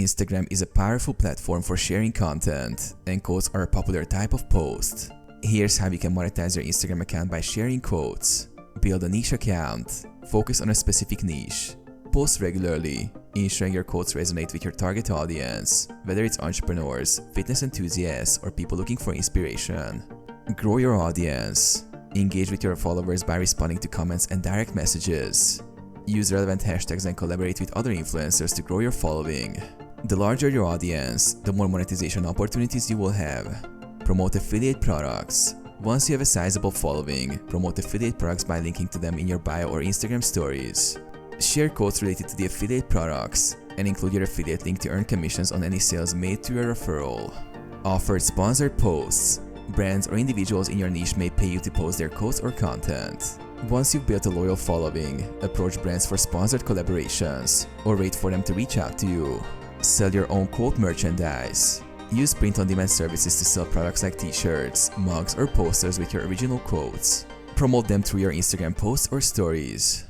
Instagram is a powerful platform for sharing content, and quotes are a popular type of post. Here's how you can monetize your Instagram account by sharing quotes. Build a niche account. Focus on a specific niche. Post regularly, ensuring your quotes resonate with your target audience, whether it's entrepreneurs, fitness enthusiasts, or people looking for inspiration. Grow your audience. Engage with your followers by responding to comments and direct messages. Use relevant hashtags and collaborate with other influencers to grow your following. The larger your audience, the more monetization opportunities you will have. Promote affiliate products. Once you have a sizable following, promote affiliate products by linking to them in your bio or Instagram stories. Share quotes related to the affiliate products and include your affiliate link to earn commissions on any sales made through a referral. Offer sponsored posts. Brands or individuals in your niche may pay you to post their quotes or content. Once you've built a loyal following, approach brands for sponsored collaborations or wait for them to reach out to you. Sell your own quote merchandise. Use print-on-demand services to sell products like t-shirts, mugs, or posters with your original quotes. Promote them through your Instagram posts or stories.